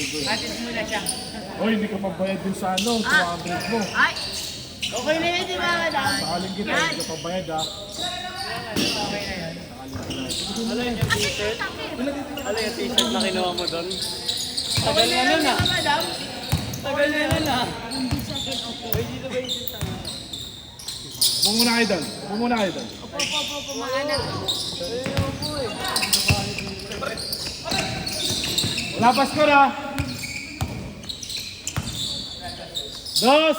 Atis muna siya. Hoy, hindi ka pabayad dun sa ano, sa break mo. Ay! Okay na yun, di ba, madam? Sakaling kita, hindi ka pabayad ha. Okay na yun. Ano yung t-shirt? Ano yung t-shirt na kinuha mo doon? Okay na yun, di ba, madam? Tagal na yun ah. Huwag muna kayo doon. Huwag muna kayo doon. Opo, maanak. Lapas ko na. 2-0.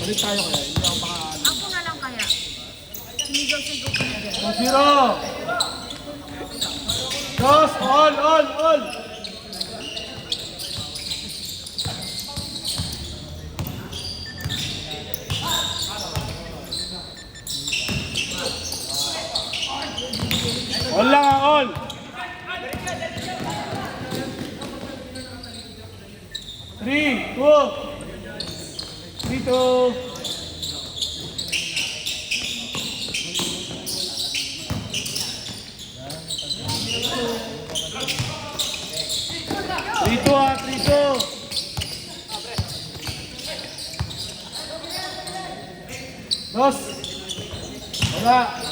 Balik tayo kaya. Hindi ako makaano. Ako na lang kaya. Sinigaw-sigaw ka na rin. 2-0. Dos, all. All lang, all. Three, two. Three, two. Dos. Wala.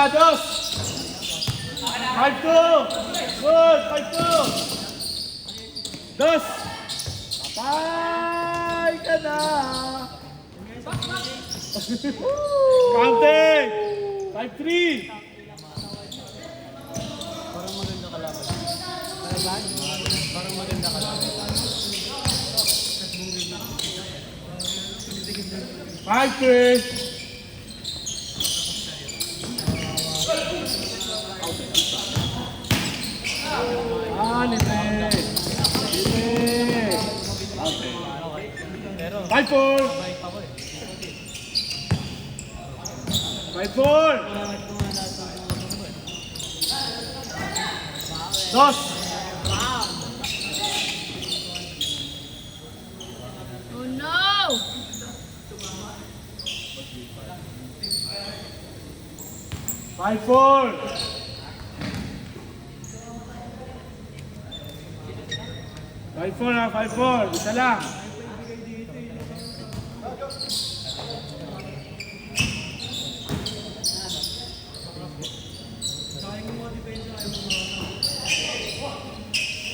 Dos. 5-2. Good, 5-2. Dos. Patay ka na. Counting. 5-3. Parang maganda kalaban. Parang maganda kalaban. 5-3. Libre. 5-4. 5-4. Dos. Oh no! 5-4. 5-4. Isa lang.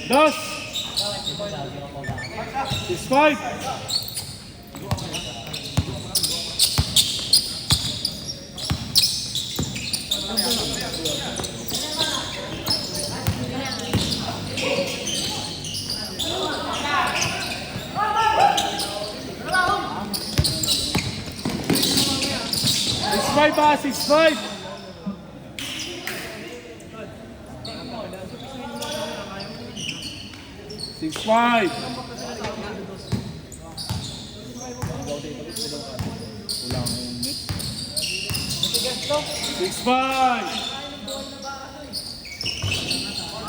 Dos. 6-5. Ba, 6-5.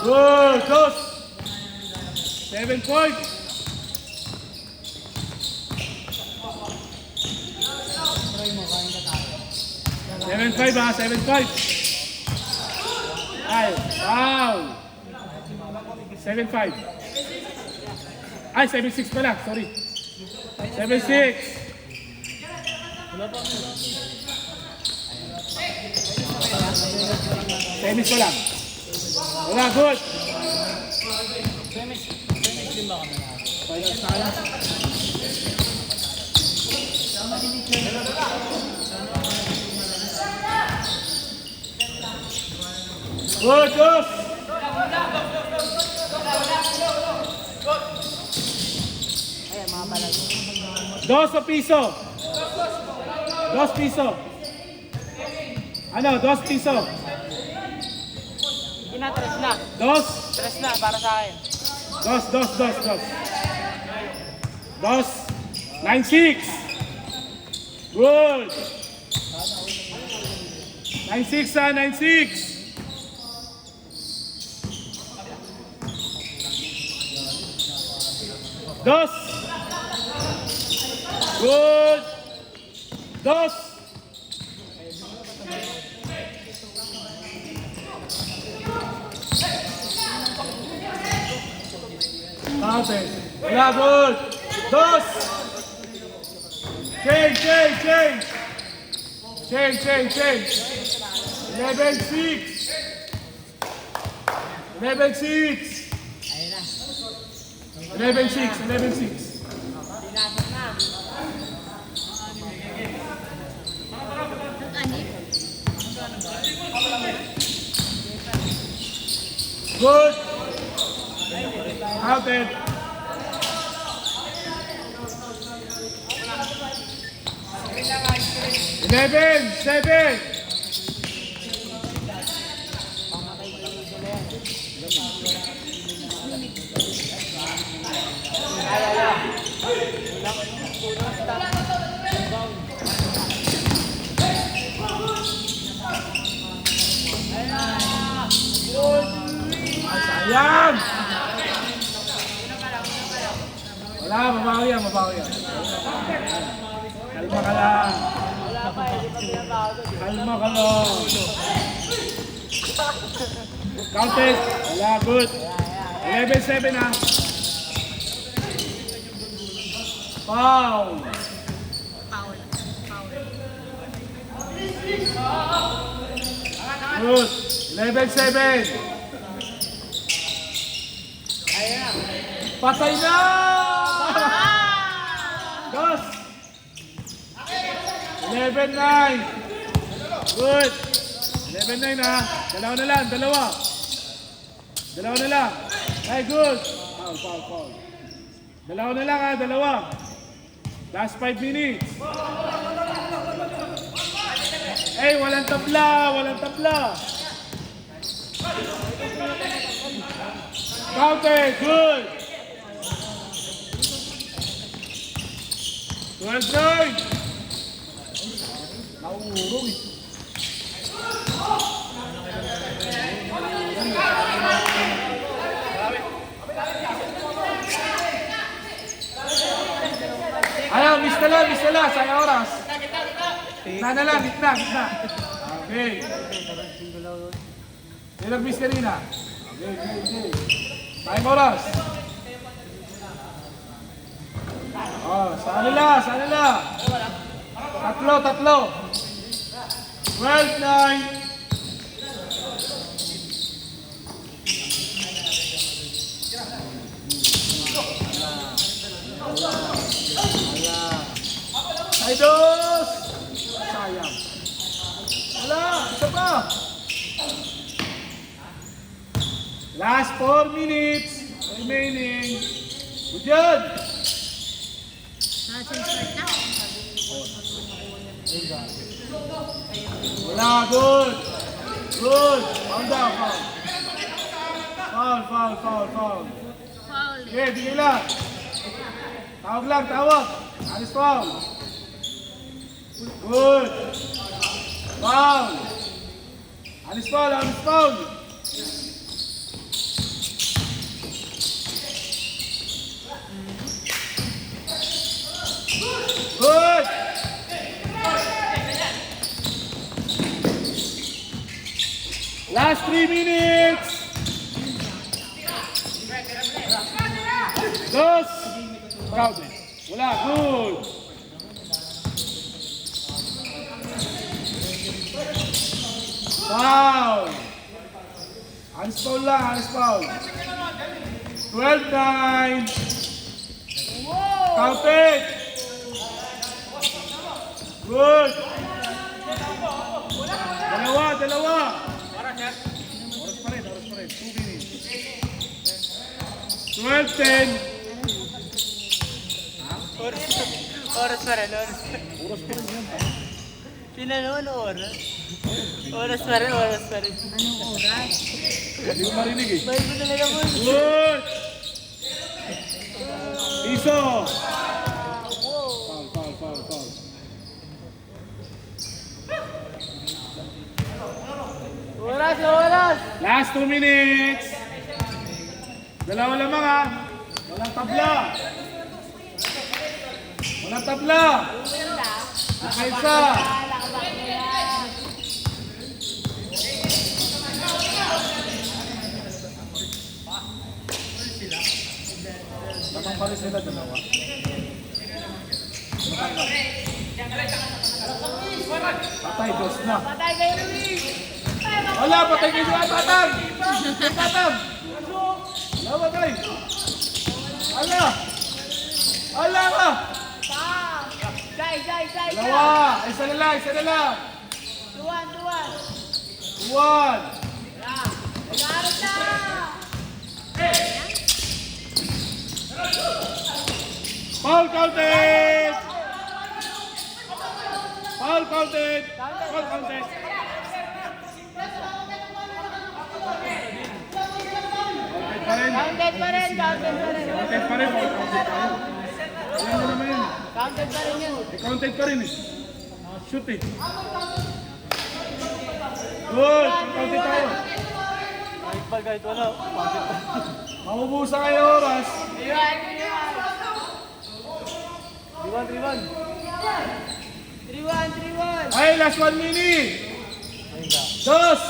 Good, dos. 7 points. 7-5 ha, 7-5. Ay, wow. 7-5. Ay, 7-6 pala, sorry. 7-6. Tennis pa lang. Wala, good. Tennis din ba kami na? Finals na kaya. Good, dos. Dos o piso. 2 piso. Ano, 2 piso. Hindi na, tres na. 2. Tres na, para sa akin. 2. 9-6. Good. 9-6 ha, 9-6. Dos. Good. Dos. Counted. Wala, good. Dos. Change, change, change. Change, change, change. 11-6. 11-6. 11-6. 11-6. Good. Counted. 11-7. Sayang! Wala, mabawi yan, mabawi yan. Kalma ka lang. Kalma ka lang. Counted. Wala, good. 11-7 ha. Foul. Good. 11-7. Patay na! Dos! 11-9. Good. 11-9 ha. Dalawa na lang, dalawa. Dalawa na lang. Ay, good. Foul, foul, foul. Dalawa na lang ha, dalawa. Last 5 minutes. Ay, walang tabla, walang tabla. Counted, good. 12-9. Nauurong eh. Ayaw, miss na lang, sayang oras. Gitna na lang, gitna. Okay. Yung nag-miss kanina. Okay. Sayang oras. Oh, saan nila? Tatlo. 12-9. Ay, dos! Sayang. Wala, isa pa. Last 4 minutes remaining. Good job. Wala, good. Good. Foul down, foul. Foul. Okay, bigay lang. Tawag. Alis foul. Good. Foul. Alis foul. Good. Last 3 minutes. Dos. Crowded. Wala, good. Foul. Alis foul. 12-9. Counted. Good. Dalawa. Oras pa rin. 2 minutes. 12-10. Oras pa rin yan. Pinanoon oras. Oras pa rin. Anong oras? Hindi ko marinig eh. Bahay mo talaga mo. Good. Piso. Foul. Oras! Last 2 minutes. Dalawa lamang ha. Walang tabla. Walang tabla. Nakaisa. Lamang pa rin sila dalawa. Patay, dos na. Patay kayo, Luis! Wala, patay kayo sa tatang! Tatang! Wala, patay! Ala! Ala ka! Guys! Dalawa! Isa na lang, isa na lang! Duwan! One! Mag-aaral na! Foul counted! Foul counted! Foul counted! Counted pa rin! Counted pa rin! Counted pa rin! Foul counted pa rin! Alam mo naman yun. Counted pa rin yun! Counted pa rin eh. Shoot eh. Good! Counted tayo. Kahit ba kahit wala, pangit pa. Maubusan kayo oras. 3-1! Ay, last 1 minute. Ayun ka. Dos!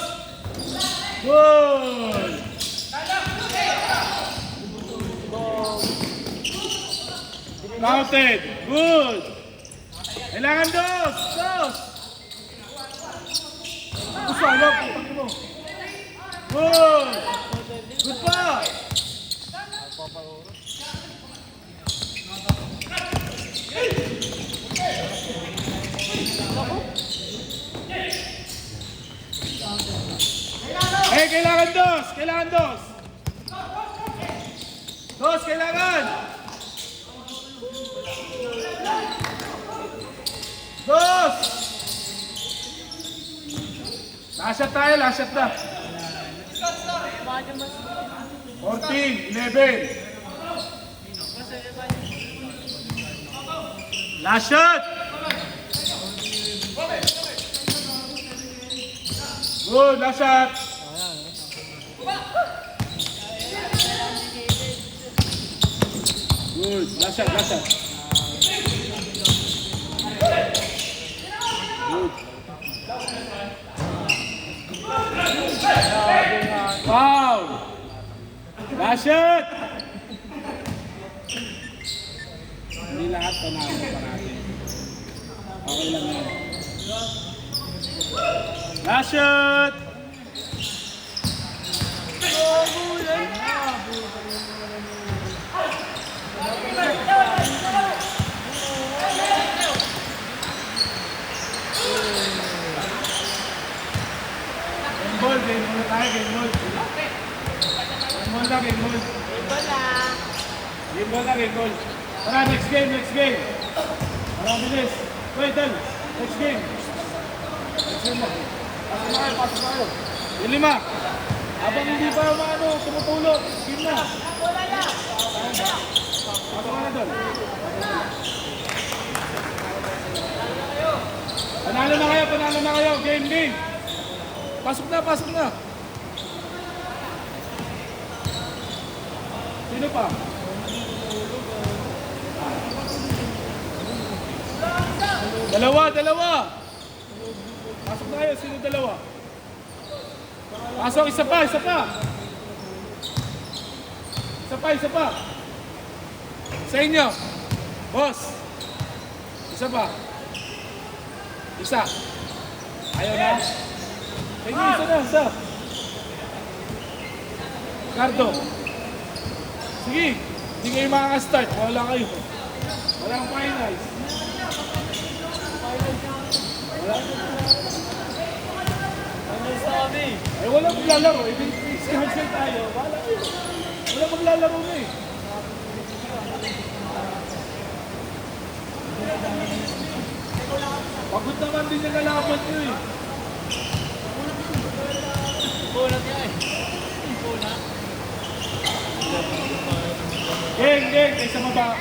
Good! Counted! Good! Kailangan dos! Dos! Usawag! Pagpapag mo! Good! Good pa! Eh, kailangan dos! Kailangan dos! Dos, kailangan! Dos! Last shot tayo, last shot na. 14, 11. Last shot! Good, last shot. Good, last shot, last shot. Good. Foul. Last shot. Hindi lahat panalo pa natin. Okay lang yan. Last shot. Game ball tayo, game ball. Game ball na, game ball. Game ball na, game ball. Tara, next game, next game. Tara, bilis. Wait, tell. Next game. Next game na. Pasok na kayo, pasok na kayo. Yung 5. Habang hindi pa maano, tumutulog. Game na. Pasok na doon. Panalo na kayo, panalo na kayo. Game, game. Pasok na, pasok na. Sino pa? Dalawa. Pasok na kayo, sino dalawa? Pasok, isa pa. Isa pa. Sa inyo. Boss. Isa pa. Isa. Ayaw na. Ay, isa. Cardo. Sige, hindi kayo makaka-start. Wala kayo. Walang finals. Finals na kami. Ay, walang maglalaro. I-cancel tayo. Wala kayo. Walang maglalaro na eh. Pagod naman din yung kalaban nyo eh. Bulat niya eh. Geng, kaysa maba.